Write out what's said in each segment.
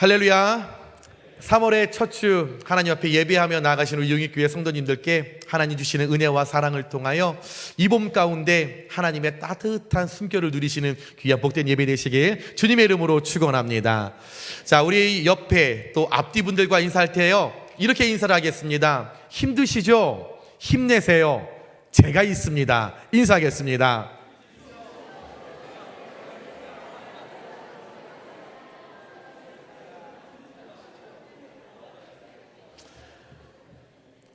할렐루야. 3월의 첫 주 하나님 앞에 예배하며 나아가시는 영익교회 성도님들께 하나님 주시는 은혜와 사랑을 통하여 이 봄 가운데 하나님의 따뜻한 숨결을 누리시는 귀한 복된 예배 되시길 주님의 이름으로 축원합니다. 자, 우리 옆에 또 앞뒤분들과 인사할 때요, 이렇게 인사를 하겠습니다. 힘드시죠? 힘내세요. 제가 있습니다. 인사하겠습니다.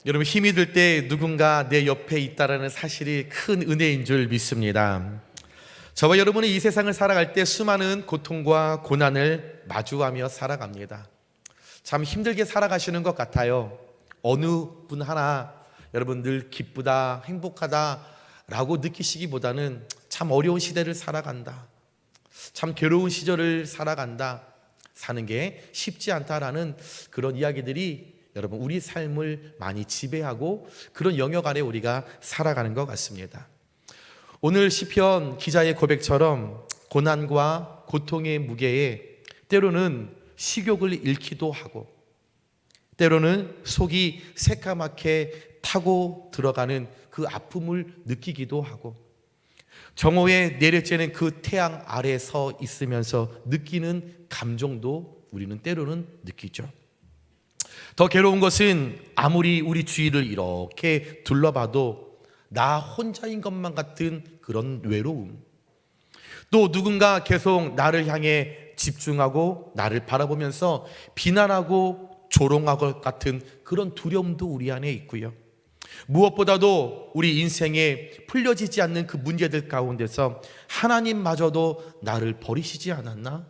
여러분, 힘이 들 때 누군가 내 옆에 있다라는 사실이 큰 은혜인 줄 믿습니다. 저와 여러분은 이 세상을 살아갈 때 수많은 고통과 고난을 마주하며 살아갑니다. 참 힘들게 살아가시는 것 같아요. 어느 분 하나 여러분 늘 기쁘다, 행복하다 라고 느끼시기보다는 참 어려운 시대를 살아간다, 참 괴로운 시절을 살아간다, 사는 게 쉽지 않다라는 그런 이야기들이 여러분 우리 삶을 많이 지배하고 그런 영역 아래 우리가 살아가는 것 같습니다. 오늘 시편 기자의 고백처럼 고난과 고통의 무게에 때로는 식욕을 잃기도 하고, 때로는 속이 새까맣게 타고 들어가는 그 아픔을 느끼기도 하고, 정오에 내려쬐는 그 태양 아래 서 있으면서 느끼는 감정도 우리는 때로는 느끼죠. 더 괴로운 것은 아무리 우리 주위를 이렇게 둘러봐도 나 혼자인 것만 같은 그런 외로움, 또 누군가 계속 나를 향해 집중하고 나를 바라보면서 비난하고 조롱할 것 같은 그런 두려움도 우리 안에 있고요. 무엇보다도 우리 인생에 풀려지지 않는 그 문제들 가운데서 하나님마저도 나를 버리시지 않았나?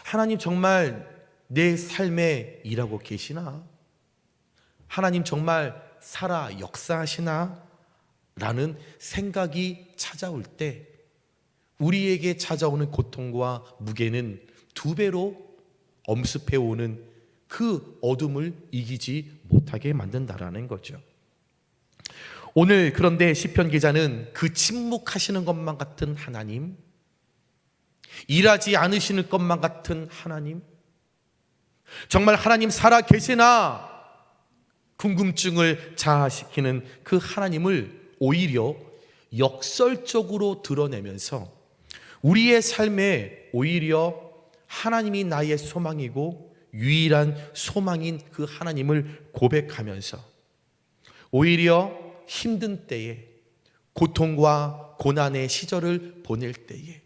하나님 정말 내 삶에 일하고 계시나? 하나님 정말 살아 역사하시나? 라는 생각이 찾아올 때 우리에게 찾아오는 고통과 무게는 두 배로 엄습해오는 그 어둠을 이기지 못하게 만든다라는 거죠. 오늘 그런데 시편 기자는 그 침묵하시는 것만 같은 하나님, 일하지 않으시는 것만 같은 하나님, 정말 하나님 살아 계시나 궁금증을 자아시키는 그 하나님을 오히려 역설적으로 드러내면서 우리의 삶에 오히려 하나님이 나의 소망이고 유일한 소망인 그 하나님을 고백하면서 오히려 힘든 때에, 고통과 고난의 시절을 보낼 때에,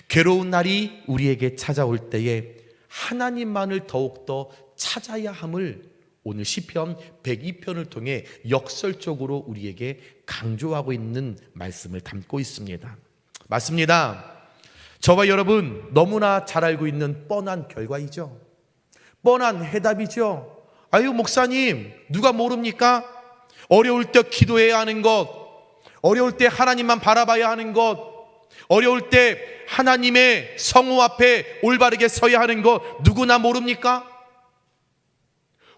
괴로운 날이 우리에게 찾아올 때에 하나님만을 더욱더 찾아야 함을 오늘 시편 102편을 통해 역설적으로 우리에게 강조하고 있는 말씀을 담고 있습니다. 맞습니다. 저와 여러분 너무나 잘 알고 있는 뻔한 결과이죠. 뻔한 해답이죠. 아유, 목사님, 누가 모릅니까? 어려울 때 기도해야 하는 것, 어려울 때 하나님만 바라봐야 하는 것, 어려울 때 하나님의 성호 앞에 올바르게 서야 하는 것 누구나 모릅니까?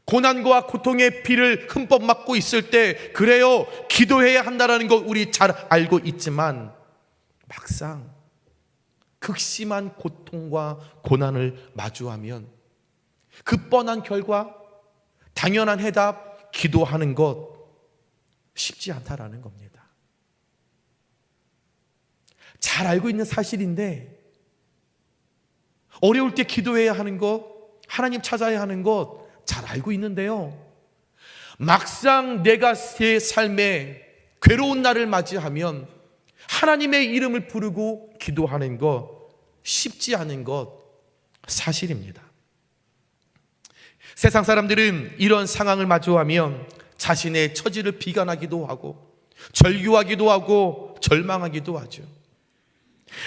고난과 고통의 피를 흠뻑 맞고 있을 때 그래요, 기도해야 한다는 것 우리 잘 알고 있지만 막상 극심한 고통과 고난을 마주하면 그 뻔한 결과, 당연한 해답, 기도하는 것 쉽지 않다라는 겁니다. 잘 알고 있는 사실인데 어려울 때 기도해야 하는 것, 하나님 찾아야 하는 것 잘 알고 있는데요, 막상 내가 제 삶에 괴로운 날을 맞이하면 하나님의 이름을 부르고 기도하는 것 쉽지 않은 것 사실입니다. 세상 사람들은 이런 상황을 마주하면 자신의 처지를 비관하기도 하고 절규하기도 하고 절망하기도 하죠.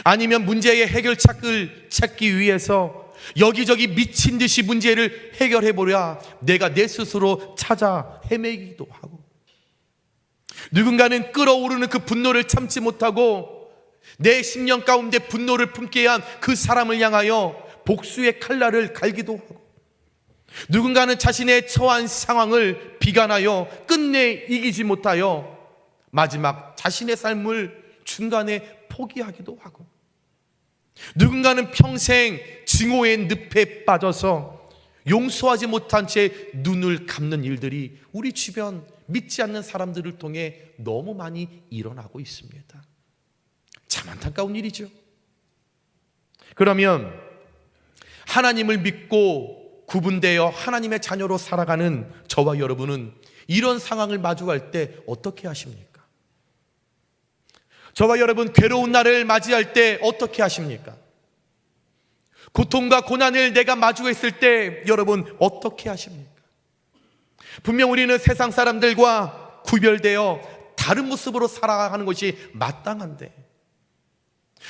아니면 문제의 해결책을 찾기 위해서 여기저기 미친 듯이 문제를 해결해보려 내가 내 스스로 찾아 헤매기도 하고, 누군가는 끓어오르는 그 분노를 참지 못하고 내 심령 가운데 분노를 품게 한 그 사람을 향하여 복수의 칼날을 갈기도 하고, 누군가는 자신의 처한 상황을 비관하여 끝내 이기지 못하여 마지막 자신의 삶을 중간에 포기하기도 하고, 누군가는 평생 증오의 늪에 빠져서 용서하지 못한 채 눈을 감는 일들이 우리 주변 믿지 않는 사람들을 통해 너무 많이 일어나고 있습니다. 참 안타까운 일이죠. 그러면 하나님을 믿고 구분되어 하나님의 자녀로 살아가는 저와 여러분은 이런 상황을 마주할 때 어떻게 하십니까? 저와 여러분 괴로운 날을 맞이할 때 어떻게 하십니까? 고통과 고난을 내가 마주했을 때 여러분 어떻게 하십니까? 분명 우리는 세상 사람들과 구별되어 다른 모습으로 살아가는 것이 마땅한데,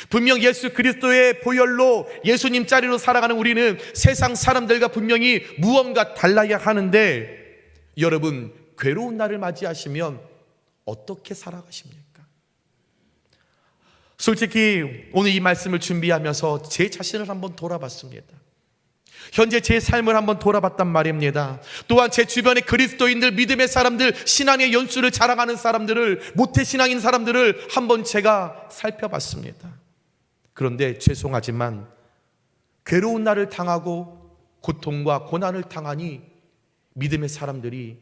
분명 예수 그리스도의 보혈로 예수님 자리로 살아가는 우리는 세상 사람들과 분명히 무언가 달라야 하는데, 여러분 괴로운 날을 맞이하시면 어떻게 살아가십니까? 솔직히 오늘 이 말씀을 준비하면서 제 자신을 한번 돌아봤습니다. 현재 제 삶을 한번 돌아봤단 말입니다. 또한 제 주변의 그리스도인들, 믿음의 사람들, 신앙의 연수를 자랑하는 사람들을, 모태신앙인 사람들을 한번 제가 살펴봤습니다. 그런데 죄송하지만 괴로운 날을 당하고 고통과 고난을 당하니 믿음의 사람들이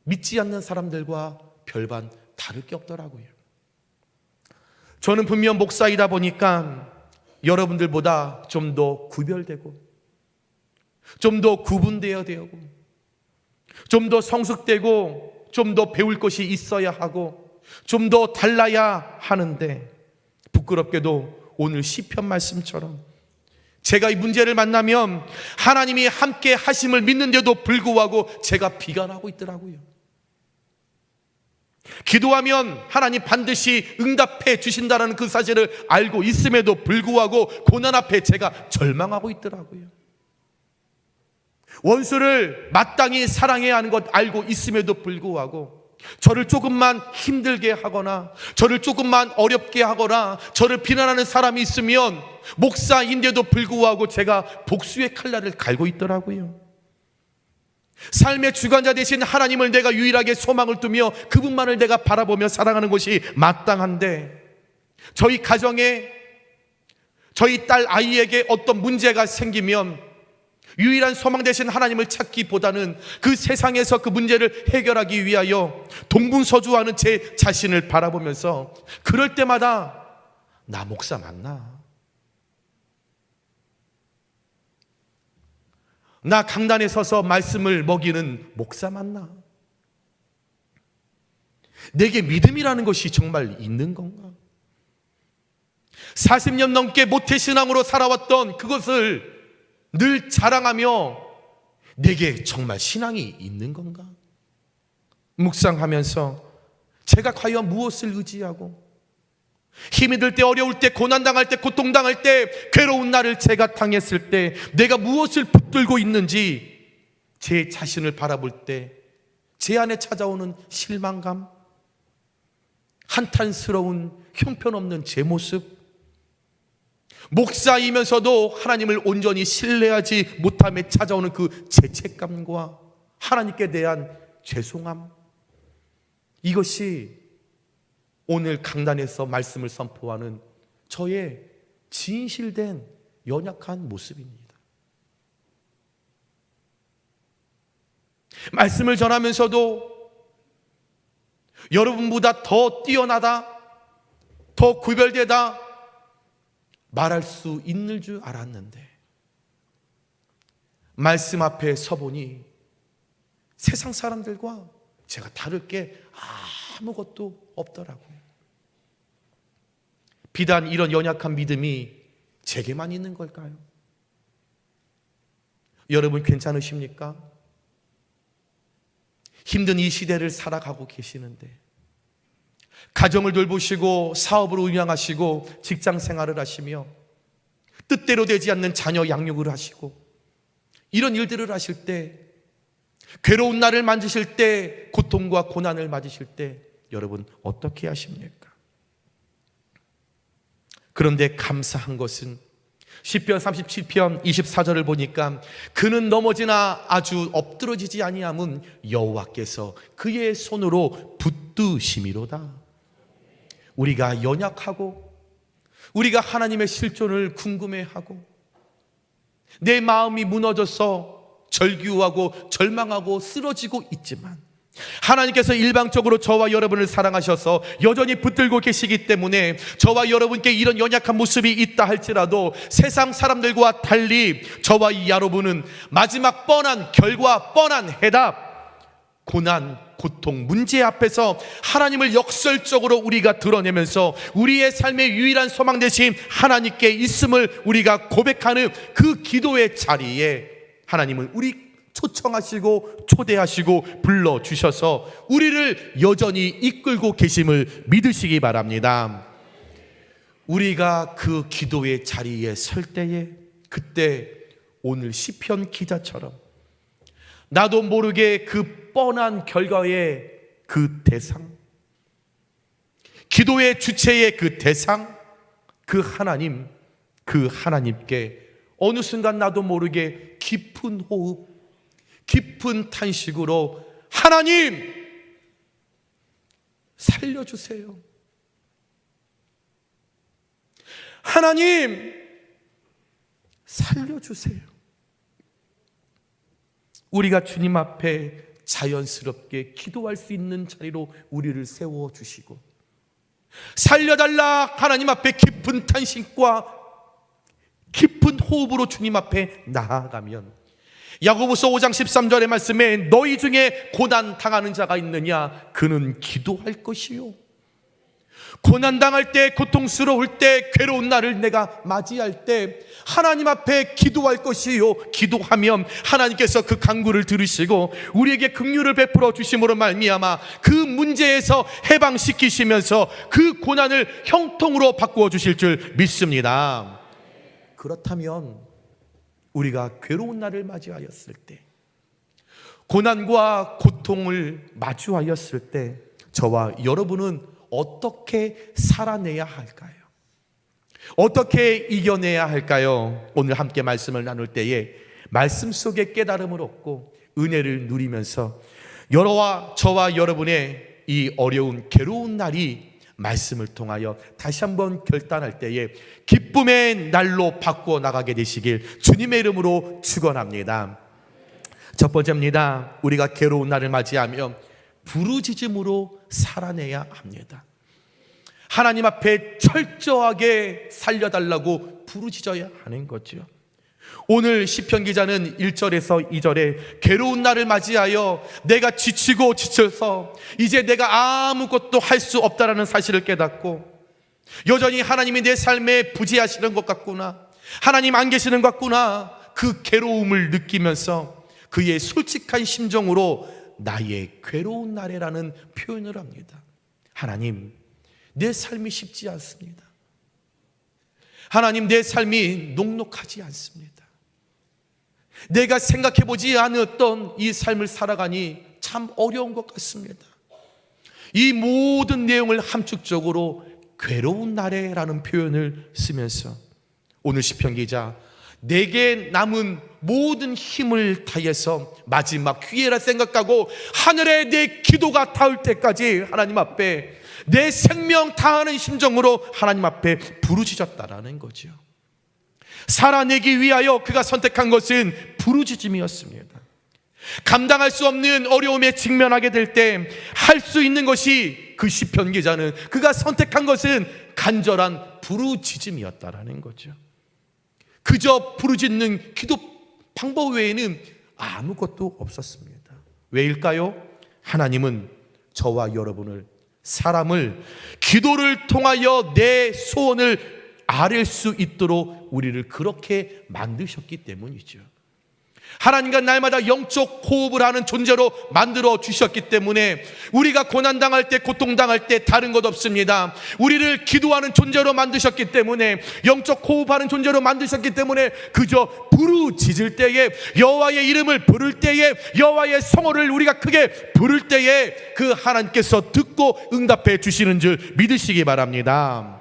믿지 않는 사람들과 별반 다를 게 없더라고요. 저는 분명 목사이다 보니까 여러분들보다 좀 더 구별되고, 좀 더 구분되어야 되고, 좀 더 성숙되고, 좀 더 배울 것이 있어야 하고, 좀 더 달라야 하는데, 부끄럽게도 오늘 시편 말씀처럼 제가 이 문제를 만나면 하나님이 함께 하심을 믿는데도 불구하고 제가 비관하고 있더라고요. 기도하면 하나님 반드시 응답해 주신다는 그 사실을 알고 있음에도 불구하고 고난 앞에 제가 절망하고 있더라고요. 원수를 마땅히 사랑해야 하는 것 알고 있음에도 불구하고 저를 조금만 힘들게 하거나 저를 조금만 어렵게 하거나 저를 비난하는 사람이 있으면 목사인데도 불구하고 제가 복수의 칼날을 갈고 있더라고요. 삶의 주관자 되신 하나님을 내가 유일하게 소망을 두며 그분만을 내가 바라보며 살아가는 것이 마땅한데, 저희 가정에 저희 딸 아이에게 어떤 문제가 생기면 유일한 소망 되신 하나님을 찾기보다는 그 세상에서 그 문제를 해결하기 위하여 동분서주하는 제 자신을 바라보면서 그럴 때마다 나 목사 맞나? 나 강단에 서서 말씀을 먹이는 목사 맞나? 내게 믿음이라는 것이 정말 있는 건가? 40년 넘게 모태신앙으로 살아왔던 그것을 늘 자랑하며 내게 정말 신앙이 있는 건가? 묵상하면서 제가 과연 무엇을 의지하고 힘이 들 때, 어려울 때, 고난당할 때, 고통당할 때, 괴로운 날을 제가 당했을 때 내가 무엇을 붙들고 있는지 제 자신을 바라볼 때 제 안에 찾아오는 실망감, 한탄스러운 형편없는 제 모습, 목사이면서도 하나님을 온전히 신뢰하지 못함에 찾아오는 그 죄책감과 하나님께 대한 죄송함, 이것이 오늘 강단에서 말씀을 선포하는 저의 진실된 연약한 모습입니다. 말씀을 전하면서도 여러분보다 더 뛰어나다, 더 구별되다 말할 수 있는 줄 알았는데 말씀 앞에 서보니 세상 사람들과 제가 다를 게 아무것도 없더라고요. 비단 이런 연약한 믿음이 제게만 있는 걸까요? 여러분 괜찮으십니까? 힘든 이 시대를 살아가고 계시는데 가정을 돌보시고 사업을 운영하시고 직장 생활을 하시며 뜻대로 되지 않는 자녀 양육을 하시고 이런 일들을 하실 때, 괴로운 날을 만지실 때, 고통과 고난을 맞으실 때 여러분 어떻게 하십니까? 그런데 감사한 것은 시편 37편 24절을 보니까 그는 넘어지나 아주 엎드러지지 아니함은 여호와께서 그의 손으로 붙드심이로다. 우리가 연약하고 우리가 하나님의 실존을 궁금해하고 내 마음이 무너져서 절규하고 절망하고 쓰러지고 있지만 하나님께서 일방적으로 저와 여러분을 사랑하셔서 여전히 붙들고 계시기 때문에 저와 여러분께 이런 연약한 모습이 있다 할지라도 세상 사람들과 달리 저와 여러분은 마지막 뻔한 결과, 뻔한 해답, 고난, 고통, 문제 앞에서 하나님을 역설적으로 우리가 드러내면서 우리의 삶의 유일한 소망 되신 하나님께 있음을 우리가 고백하는 그 기도의 자리에 하나님은 우리 초청하시고 초대하시고 불러주셔서 우리를 여전히 이끌고 계심을 믿으시기 바랍니다. 우리가 그 기도의 자리에 설 때에 그때 오늘 시편 기자처럼 나도 모르게 그 뻔한 결과의 그 대상, 기도의 주체의 그 대상, 그 하나님, 그 하나님께 어느 순간 나도 모르게 깊은 호흡, 깊은 탄식으로 하나님 살려주세요. 하나님 살려주세요. 우리가 주님 앞에 자연스럽게 기도할 수 있는 자리로 우리를 세워주시고 살려달라 하나님 앞에 깊은 탄식과 깊은 호흡으로 주님 앞에 나아가면 야고보서 5장 13절의 말씀에 너희 중에 고난 당하는 자가 있느냐? 그는 기도할 것이요. 고난 당할 때, 고통스러울 때, 괴로운 날을 내가 맞이할 때 하나님 앞에 기도할 것이요. 기도하면 하나님께서 그 간구를 들으시고 우리에게 긍휼을 베풀어 주심으로 말미암아 그 문제에서 해방시키시면서 그 고난을 형통으로 바꾸어 주실 줄 믿습니다. 그렇다면 우리가 괴로운 날을 맞이하였을 때, 고난과 고통을 마주하였을 때 저와 여러분은 어떻게 살아내야 할까요? 어떻게 이겨내야 할까요? 오늘 함께 말씀을 나눌 때에 말씀 속에 깨달음을 얻고 은혜를 누리면서 저와 여러분의 이 어려운 괴로운 날이 말씀을 통하여 다시 한번 결단할 때에 기쁨의 날로 바꾸어 나가게 되시길 주님의 이름으로 축원합니다. 첫 번째입니다. 우리가 괴로운 날을 맞이하며 부르짖음으로 살아내야 합니다. 하나님 앞에 철저하게 살려달라고 부르짖어야 하는 거죠. 오늘 시편 기자는 1절에서 2절에 괴로운 날을 맞이하여 내가 지치고 지쳐서 이제 내가 아무것도 할 수 없다라는 사실을 깨닫고 여전히 하나님이 내 삶에 부재하시는 것 같구나, 하나님 안 계시는 것 같구나, 그 괴로움을 느끼면서 그의 솔직한 심정으로 나의 괴로운 날에라는 표현을 합니다. 하나님, 내 삶이 쉽지 않습니다. 하나님, 내 삶이 녹록하지 않습니다. 내가 생각해보지 않았던 이 삶을 살아가니 참 어려운 것 같습니다. 이 모든 내용을 함축적으로 괴로운 날에라는 표현을 쓰면서 오늘 시편 기자 내게 남은 모든 힘을 다해서 마지막 기회라 생각하고 하늘에 내 기도가 닿을 때까지 하나님 앞에 내 생명 다하는 심정으로 하나님 앞에 부르짖었다라는 거죠. 살아내기 위하여 그가 선택한 것은 부르짖음이었습니다. 감당할 수 없는 어려움에 직면하게 될 때 할 수 있는 것이 그 시편 기자는 그가 선택한 것은 간절한 부르짖음이었다라는 거죠. 그저 부르짖는 기도 방법 외에는 아무것도 없었습니다. 왜일까요? 하나님은 저와 여러분을, 사람을 기도를 통하여 내 소원을 아뢰 수 있도록 우리를 그렇게 만드셨기 때문이죠. 하나님과 날마다 영적 호흡을 하는 존재로 만들어 주셨기 때문에 우리가 고난당할 때, 고통당할 때 다른 것 없습니다. 우리를 기도하는 존재로 만드셨기 때문에, 영적 호흡하는 존재로 만드셨기 때문에 그저 부르짖을 때에, 여호와의 이름을 부를 때에, 여호와의 성호를 우리가 크게 부를 때에 그 하나님께서 듣고 응답해 주시는 줄 믿으시기 바랍니다.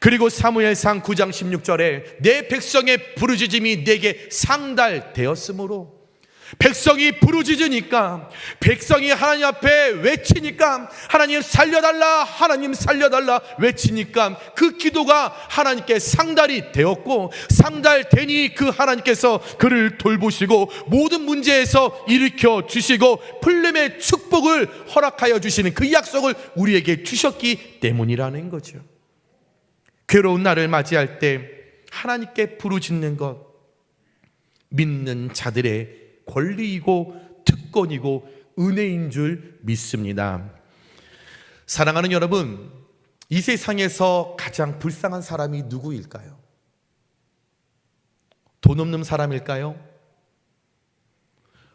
그리고 사무엘상 9장 16절에 내 백성의 부르짖음이 내게 상달되었으므로 백성이 부르짖으니까, 백성이 하나님 앞에 외치니까, 하나님 살려달라, 하나님 살려달라 외치니까 그 기도가 하나님께 상달이 되었고, 상달되니 그 하나님께서 그를 돌보시고 모든 문제에서 일으켜 주시고 풀림의 축복을 허락하여 주시는 그 약속을 우리에게 주셨기 때문이라는 거죠. 괴로운 날을 맞이할 때 하나님께 부르짖는 것, 믿는 자들의 권리이고 특권이고 은혜인 줄 믿습니다. 사랑하는 여러분, 이 세상에서 가장 불쌍한 사람이 누구일까요? 돈 없는 사람일까요?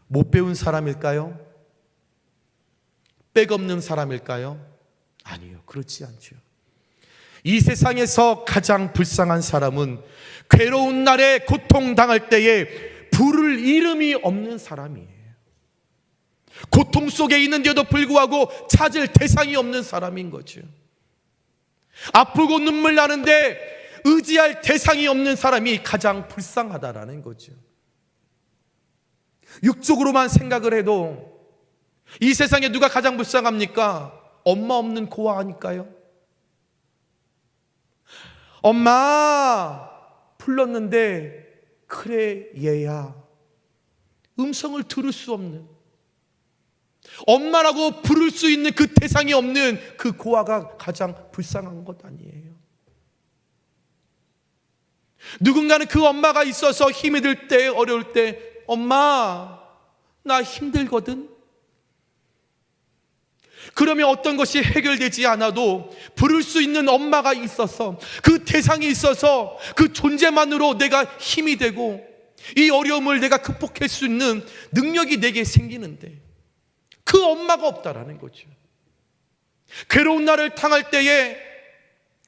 못 배운 사람일까요? 백 없는 사람일까요? 아니요, 그렇지 않죠. 이 세상에서 가장 불쌍한 사람은 괴로운 날에 고통당할 때에 부를 이름이 없는 사람이에요. 고통 속에 있는데도 불구하고 찾을 대상이 없는 사람인 거죠. 아프고 눈물 나는데 의지할 대상이 없는 사람이 가장 불쌍하다라는 거죠. 육적으로만 생각을 해도 이 세상에 누가 가장 불쌍합니까? 엄마 없는 고아 아닐까요? 엄마 불렀는데 그래 얘야, 음성을 들을 수 없는, 엄마라고 부를 수 있는 그 대상이 없는 그 고아가 가장 불쌍한 것 아니에요? 누군가는 그 엄마가 있어서 힘이 들 때, 어려울 때, 엄마 나 힘들거든. 그러면 어떤 것이 해결되지 않아도 부를 수 있는 엄마가 있어서, 그 대상이 있어서 그 존재만으로 내가 힘이 되고 이 어려움을 내가 극복할 수 있는 능력이 내게 생기는데 그 엄마가 없다라는 거죠. 괴로운 날을 당할 때에,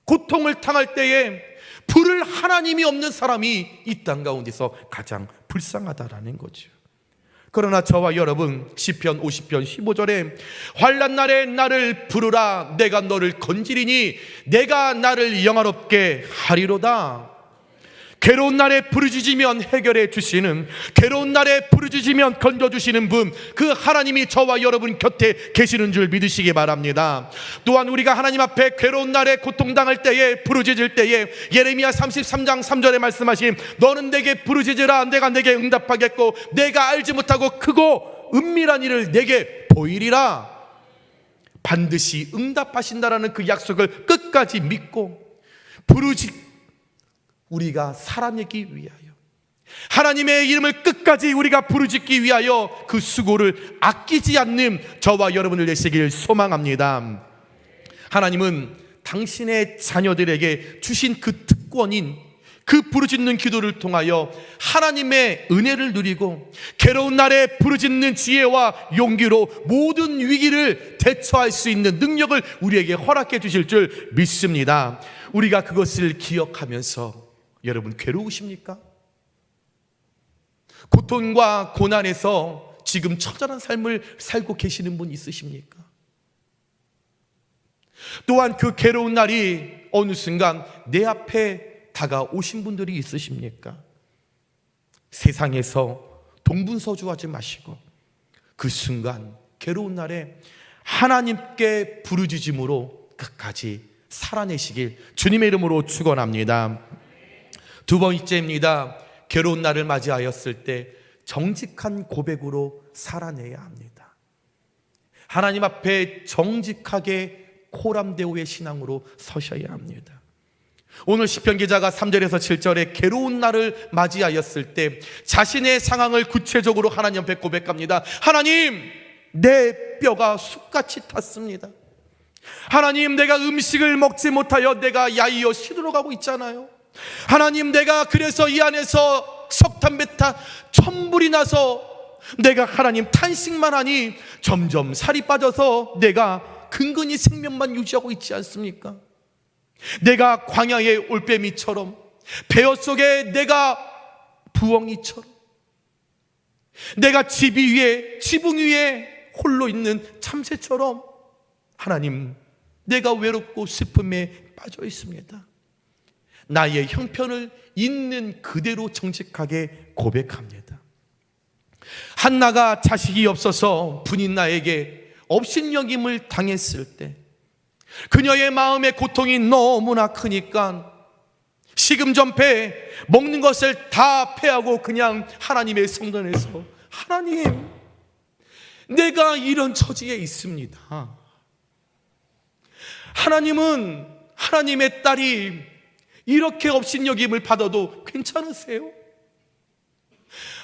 고통을 당할 때에 부를 하나님이 없는 사람이 이 땅 가운데서 가장 불쌍하다라는 거죠. 그러나 저와 여러분, 시편 50편 15절에 환난 날에 나를 부르라, 내가 너를 건지리니 내가 나를 영화롭게 하리로다. 괴로운 날에 부르짖으면 해결해 주시는, 괴로운 날에 부르짖으면 건져주시는 분, 그 하나님이 저와 여러분 곁에 계시는 줄 믿으시기 바랍니다. 또한 우리가 하나님 앞에 괴로운 날에 고통당할 때에, 부르짖을 때에 예레미야 33장 3절에 말씀하신 너는 내게 부르짖으라, 내가 내게 응답하겠고 내가 알지 못하고 크고 은밀한 일을 내게 보이리라. 반드시 응답하신다라는 그 약속을 끝까지 믿고 우리가 살아내기 위하여, 하나님의 이름을 끝까지 우리가 부르짖기 위하여 그 수고를 아끼지 않는 저와 여러분을 되시길 소망합니다. 하나님은 당신의 자녀들에게 주신 그 특권인 그 부르짖는 기도를 통하여 하나님의 은혜를 누리고 괴로운 날에 부르짖는 지혜와 용기로 모든 위기를 대처할 수 있는 능력을 우리에게 허락해 주실 줄 믿습니다. 우리가 그것을 기억하면서, 여러분 괴로우십니까? 고통과 고난에서 지금 처절한 삶을 살고 계시는 분 있으십니까? 또한 그 괴로운 날이 어느 순간 내 앞에 다가오신 분들이 있으십니까? 세상에서 동분서주하지 마시고 그 순간 괴로운 날에 하나님께 부르짖음으로 끝까지 살아내시길 주님의 이름으로 축원합니다. 두 번째입니다. 괴로운 날을 맞이하였을 때 정직한 고백으로 살아내야 합니다. 하나님 앞에 정직하게 코람데오의 신앙으로 서셔야 합니다. 오늘 시편 기자가 3절에서 7절에 괴로운 날을 맞이하였을 때 자신의 상황을 구체적으로 하나님 앞에 고백합니다. 하나님, 내 뼈가 숯같이 탔습니다. 하나님, 내가 음식을 먹지 못하여 내가 야이어 시들어가고 있잖아요. 하나님, 내가 그래서 이 안에서 석탄 베타 천불이 나서 내가 하나님 탄식만 하니 점점 살이 빠져서 내가 근근히 생명만 유지하고 있지 않습니까? 내가 광야의 올빼미처럼, 배어 속에 내가 부엉이처럼, 내가 지붕 위에 홀로 있는 참새처럼 하나님, 내가 외롭고 슬픔에 빠져 있습니다. 나의 형편을 있는 그대로 정직하게 고백합니다. 한나가 자식이 없어서 분인나에게 업신여김을 당했을 때 그녀의 마음의 고통이 너무나 크니까 식음전폐 먹는 것을 다 패하고 그냥 하나님의 성전에서 하나님, 내가 이런 처지에 있습니다. 하나님은 하나님의 딸이 이렇게 업신여김을 받아도 괜찮으세요?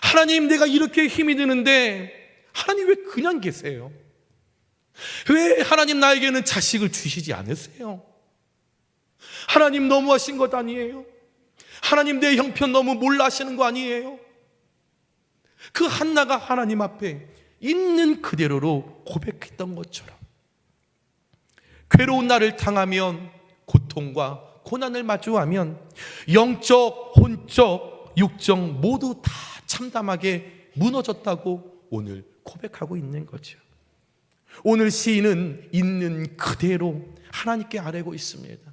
하나님, 내가 이렇게 힘이 드는데 하나님 왜 그냥 계세요? 왜 하나님 나에게는 자식을 주시지 않으세요? 하나님 너무하신 것 아니에요? 하나님 내 형편 너무 몰라 하시는 거 아니에요? 그 한나가 하나님 앞에 있는 그대로로 고백했던 것처럼 괴로운 날을 당하면, 고통과 고난을 마주하면 영적, 혼적, 육적 모두 다 참담하게 무너졌다고 오늘 고백하고 있는 거죠. 오늘 시인은 있는 그대로 하나님께 아뢰고 있습니다.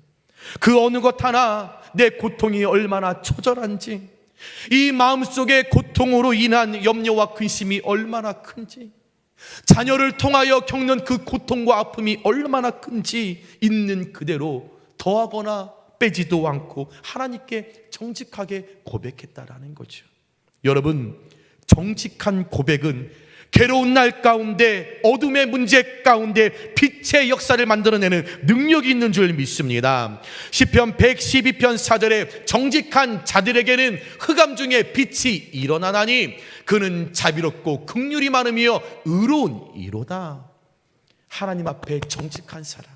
그 어느 것 하나 내 고통이 얼마나 처절한지, 이 마음속의 고통으로 인한 염려와 근심이 얼마나 큰지, 자녀를 통하여 겪는 그 고통과 아픔이 얼마나 큰지 있는 그대로 더하거나 빼지도 않고 하나님께 정직하게 고백했다라는 거죠. 여러분, 정직한 고백은 괴로운 날 가운데, 어둠의 문제 가운데 빛의 역사를 만들어내는 능력이 있는 줄 믿습니다. 시편 112편 4절에 정직한 자들에게는 흑암 중에 빛이 일어나나니 그는 자비롭고 긍휼이 많으며 의로운 이로다. 하나님 앞에 정직한 사람,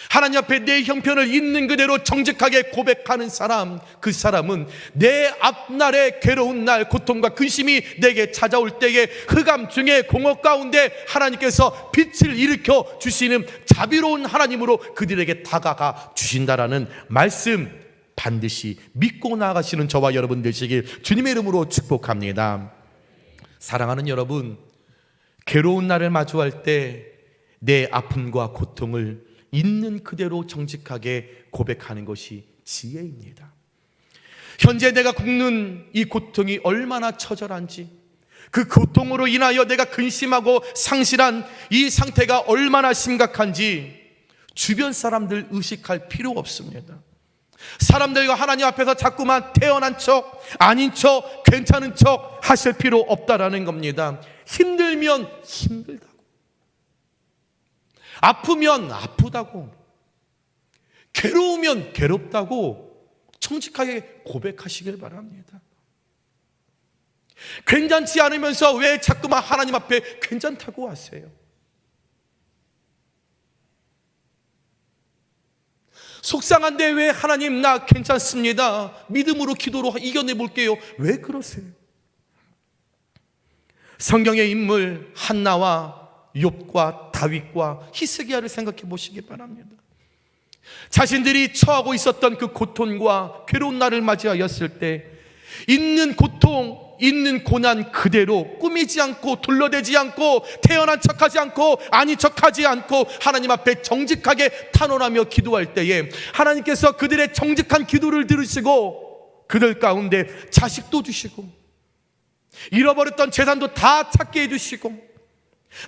하나님 앞에 내 형편을 있는 그대로 정직하게 고백하는 사람, 그 사람은 내 앞날의 괴로운 날, 고통과 근심이 내게 찾아올 때에 흑암 중에 공허 가운데 하나님께서 빛을 일으켜 주시는 자비로운 하나님으로 그들에게 다가가 주신다라는 말씀 반드시 믿고 나아가시는 저와 여러분 되시길 주님의 이름으로 축복합니다. 사랑하는 여러분, 괴로운 날을 마주할 때 내 아픔과 고통을 있는 그대로 정직하게 고백하는 것이 지혜입니다. 현재 내가 겪는 이 고통이 얼마나 처절한지, 그 고통으로 인하여 내가 근심하고 상실한 이 상태가 얼마나 심각한지 주변 사람들 의식할 필요 없습니다. 사람들과 하나님 앞에서 자꾸만 태어난 척, 아닌 척, 괜찮은 척 하실 필요 없다라는 겁니다. 힘들면 힘들다고, 아프면 아프다고, 괴로우면 괴롭다고 정직하게 고백하시길 바랍니다. 괜찮지 않으면서 왜 자꾸만 하나님 앞에 괜찮다고 하세요? 속상한데 왜 하나님 나 괜찮습니다, 믿음으로 기도로 이겨내 볼게요, 왜 그러세요? 성경의 인물 한나와 욥과 다윗과 히스기야를 생각해 보시기 바랍니다. 자신들이 처하고 있었던 그 고통과 괴로운 날을 맞이하였을 때 있는 고통, 있는 고난 그대로 꾸미지 않고 둘러대지 않고 태어난 척하지 않고 아닌 척하지 않고 하나님 앞에 정직하게 탄원하며 기도할 때에 하나님께서 그들의 정직한 기도를 들으시고 그들 가운데 자식도 주시고 잃어버렸던 재산도 다 찾게 해주시고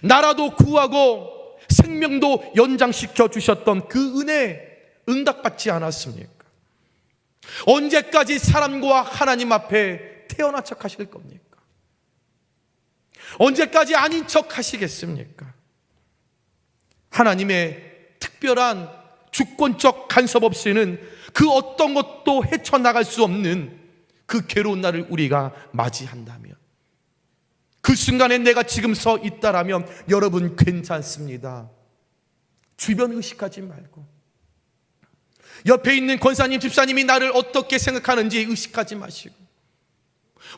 나라도 구하고 생명도 연장시켜 주셨던 그 은혜 응답받지 않았습니까? 언제까지 사람과 하나님 앞에 태어난 척 하실 겁니까? 언제까지 아닌 척 하시겠습니까? 하나님의 특별한 주권적 간섭 없이는 그 어떤 것도 헤쳐나갈 수 없는 그 괴로운 날을 우리가 맞이한다면, 그 순간에 내가 지금 서 있다라면 여러분 괜찮습니다. 주변 의식하지 말고, 옆에 있는 권사님, 집사님이 나를 어떻게 생각하는지 의식하지 마시고,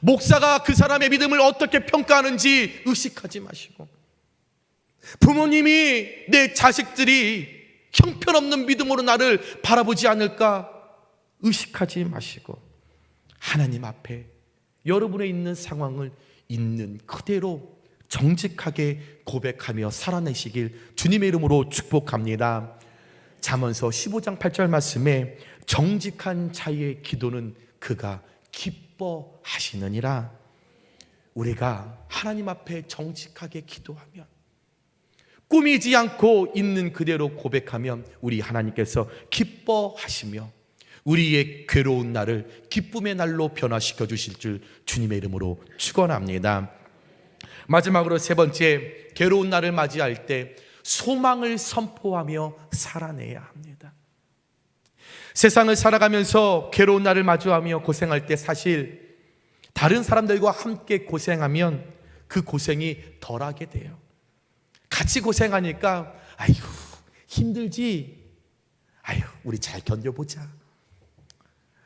목사가 그 사람의 믿음을 어떻게 평가하는지 의식하지 마시고, 부모님이, 내 자식들이 형편없는 믿음으로 나를 바라보지 않을까 의식하지 마시고, 하나님 앞에 여러분의 있는 상황을 있는 그대로 정직하게 고백하며 살아내시길 주님의 이름으로 축복합니다. 잠언서 15장 8절 말씀에 정직한 자의 기도는 그가 기뻐하시느니라. 우리가 하나님 앞에 정직하게 기도하면, 꾸미지 않고 있는 그대로 고백하면 우리 하나님께서 기뻐하시며 우리의 괴로운 날을 기쁨의 날로 변화시켜 주실 줄 주님의 이름으로 축원합니다. 마지막으로 세 번째, 괴로운 날을 맞이할 때 소망을 선포하며 살아내야 합니다. 세상을 살아가면서 괴로운 날을 마주하며 고생할 때 사실 다른 사람들과 함께 고생하면 그 고생이 덜하게 돼요. 같이 고생하니까 아이고 힘들지, 아유 우리 잘 견뎌보자,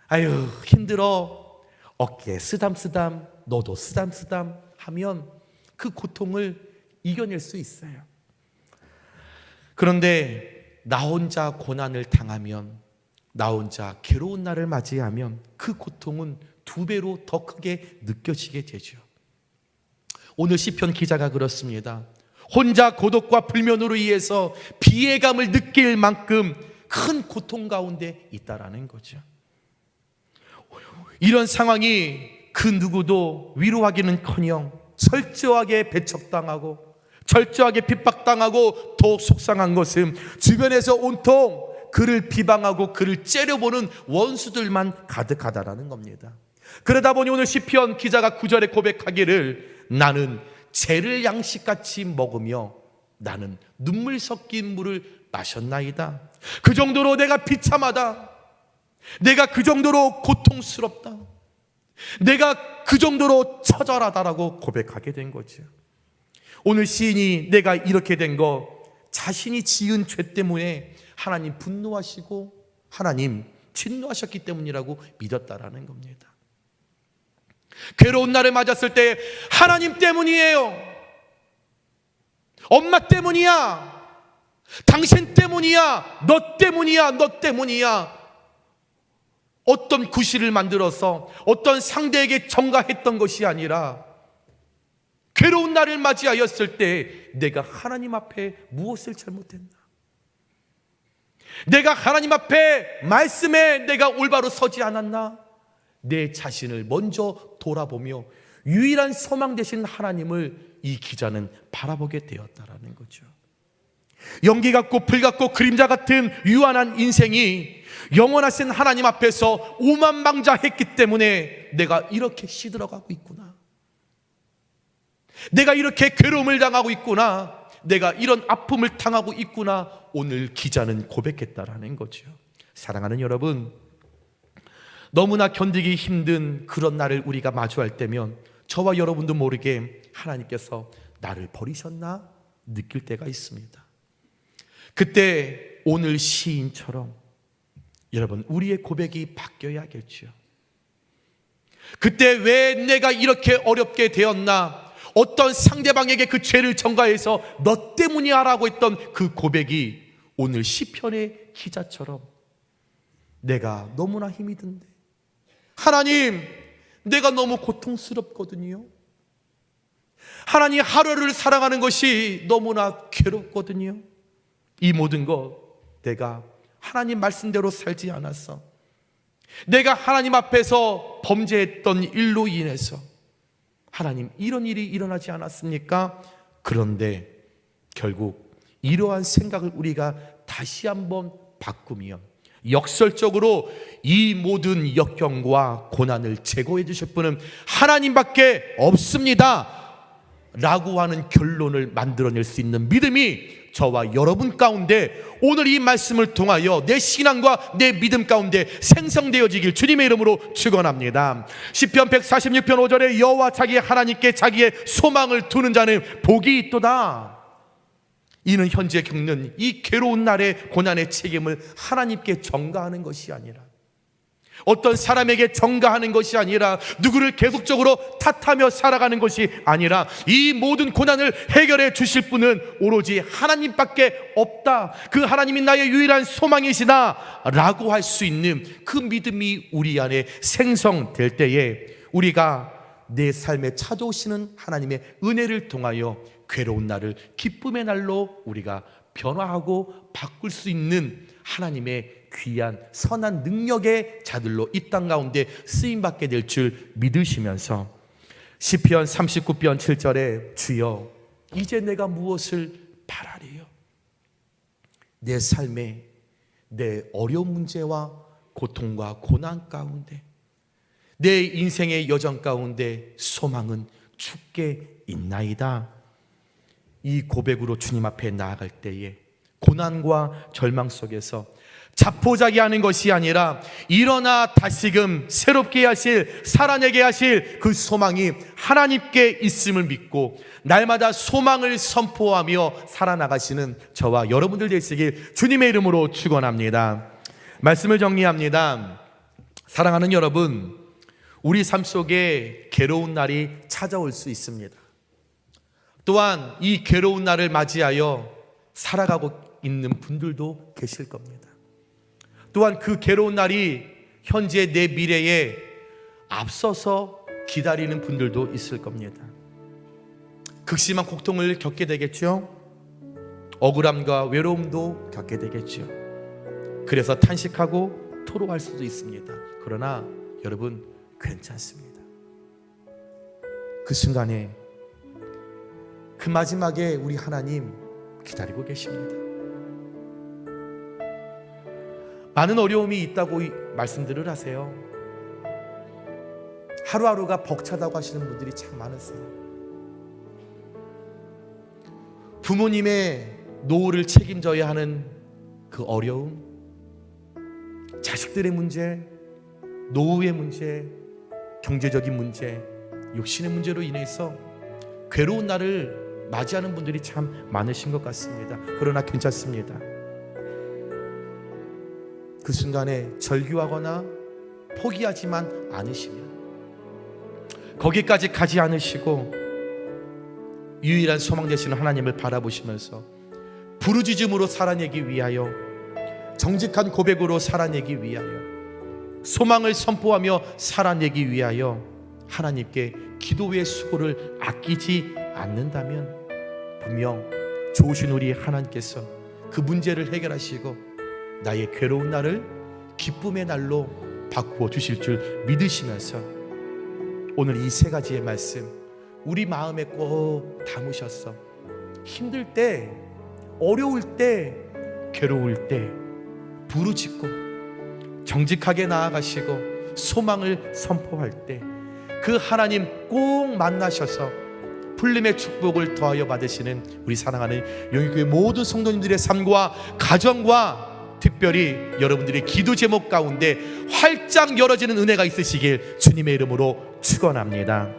아유 힘들어, 어깨 쓰담쓰담, 너도 쓰담쓰담 하면 그 고통을 이겨낼 수 있어요. 그런데 나 혼자 고난을 당하면, 나 혼자 괴로운 날을 맞이하면 그 고통은 두 배로 더 크게 느껴지게 되죠. 오늘 시편 기자가 그렇습니다. 혼자 고독과 불면으로 인해서 비애감을 느낄 만큼 큰 고통 가운데 있다라는 거죠. 이런 상황이 그 누구도 위로하기는커녕 철저하게 배척당하고 철저하게 핍박당하고 더욱 속상한 것은 주변에서 온통 그를 비방하고 그를 째려보는 원수들만 가득하다라는 겁니다. 그러다 보니 오늘 시편 기자가 9절에 고백하기를 나는 재를 양식같이 먹으며 나는 눈물 섞인 물을 마셨나이다. 그 정도로 내가 비참하다, 내가 그 정도로 고통스럽다, 내가 그 정도로 처절하다라고 고백하게 된 거죠. 오늘 시인이 내가 이렇게 된 거 자신이 지은 죄 때문에 하나님 분노하시고 하나님 진노하셨기 때문이라고 믿었다라는 겁니다. 괴로운 날을 맞았을 때 하나님 때문이에요, 엄마 때문이야, 당신 때문이야, 너 때문이야, 너 때문이야, 어떤 구실을 만들어서 어떤 상대에게 전가했던 것이 아니라 괴로운 날을 맞이하였을 때 내가 하나님 앞에 무엇을 잘못했나, 내가 하나님 앞에 말씀에 내가 올바로 서지 않았나, 내 자신을 먼저 돌아보며 유일한 소망 되신 하나님을 이 기자는 바라보게 되었다라는 거죠. 연기 같고 불 같고 그림자 같은 유한한 인생이 영원하신 하나님 앞에서 오만망자했기 때문에 내가 이렇게 시들어가고 있구나, 내가 이렇게 괴로움을 당하고 있구나, 내가 이런 아픔을 당하고 있구나, 오늘 기자는 고백했다라는 거죠. 사랑하는 여러분, 너무나 견디기 힘든 그런 날을 우리가 마주할 때면 저와 여러분도 모르게 하나님께서 나를 버리셨나 느낄 때가 있습니다. 그때 오늘 시인처럼 여러분 우리의 고백이 바뀌어야겠죠. 그때 왜 내가 이렇게 어렵게 되었나, 어떤 상대방에게 그 죄를 전가해서 너 때문이야 라고 했던 그 고백이 오늘 시편의 기자처럼 내가 너무나 힘이 든데 하나님 내가 너무 고통스럽거든요, 하나님 하루를 살아가는 것이 너무나 괴롭거든요, 이 모든 것 내가 하나님 말씀대로 살지 않았어, 내가 하나님 앞에서 범죄했던 일로 인해서 하나님 이런 일이 일어나지 않았습니까? 그런데 결국 이러한 생각을 우리가 다시 한번 바꾸면 역설적으로 이 모든 역경과 고난을 제거해 주실 분은 하나님밖에 없습니다 라고 하는 결론을 만들어낼 수 있는 믿음이 저와 여러분 가운데 오늘 이 말씀을 통하여 내 신앙과 내 믿음 가운데 생성되어지길 주님의 이름으로 축원합니다. 시편 146편 5절에 여호와 자기 하나님께 자기의 소망을 두는 자는 복이 있도다. 이는 현재 겪는 이 괴로운 날의 고난의 책임을 하나님께 전가하는 것이 아니라, 어떤 사람에게 전가하는 것이 아니라, 누구를 계속적으로 탓하며 살아가는 것이 아니라, 이 모든 고난을 해결해 주실 분은 오로지 하나님밖에 없다, 그 하나님이 나의 유일한 소망이시다 라고 할 수 있는 그 믿음이 우리 안에 생성될 때에 우리가 내 삶에 찾아오시는 하나님의 은혜를 통하여 괴로운 날을 기쁨의 날로 우리가 변화하고 바꿀 수 있는 하나님의 귀한 선한 능력의 자들로 이 땅 가운데 쓰임받게 될 줄 믿으시면서 시편 39편 7절에 주여 이제 내가 무엇을 바라리요? 내 삶에 내 어려운 문제와 고통과 고난 가운데 내 인생의 여정 가운데 소망은 주께 있나이다. 이 고백으로 주님 앞에 나아갈 때에 고난과 절망 속에서 자포자기하는 것이 아니라 일어나 다시금 새롭게 하실, 살아내게 하실 그 소망이 하나님께 있음을 믿고 날마다 소망을 선포하며 살아나가시는 저와 여러분들 되시길 주님의 이름으로 축원합니다. 말씀을 정리합니다. 사랑하는 여러분, 우리 삶 속에 괴로운 날이 찾아올 수 있습니다. 또한 이 괴로운 날을 맞이하여 살아가고 있는 분들도 계실 겁니다. 또한 그 괴로운 날이 현재 내 미래에 앞서서 기다리는 분들도 있을 겁니다. 극심한 고통을 겪게 되겠죠. 억울함과 외로움도 겪게 되겠죠. 그래서 탄식하고 토로할 수도 있습니다. 그러나 여러분 괜찮습니다. 그 순간에 그 마지막에 우리 하나님 기다리고 계십니다. 많은 어려움이 있다고 말씀들을 하세요. 하루하루가 벅차다고 하시는 분들이 참 많으세요. 부모님의 노후를 책임져야 하는 그 어려움, 자식들의 문제, 노후의 문제, 경제적인 문제, 육신의 문제로 인해서 괴로운 날을 맞이하는 분들이 참 많으신 것 같습니다. 그러나 괜찮습니다. 그 순간에 절규하거나 포기하지만 않으시면, 거기까지 가지 않으시고 유일한 소망 되시는 하나님을 바라보시면서 부르짖음으로 살아내기 위하여, 정직한 고백으로 살아내기 위하여, 소망을 선포하며 살아내기 위하여 하나님께 기도의 수고를 아끼지 않는다면 분명 좋으신 우리 하나님께서 그 문제를 해결하시고 나의 괴로운 날을 기쁨의 날로 바꾸어 주실 줄 믿으시면서 오늘 이 세 가지의 말씀 우리 마음에 꼭 담으셔서 힘들 때, 어려울 때, 괴로울 때 부르짖고 정직하게 나아가시고 소망을 선포할 때 그 하나님 꼭 만나셔서 풀림의 축복을 더하여 받으시는 우리 사랑하는 영희교회 모든 성도님들의 삶과 가정과 특별히 여러분들의 기도 제목 가운데 활짝 열어지는 은혜가 있으시길 주님의 이름으로 축원합니다.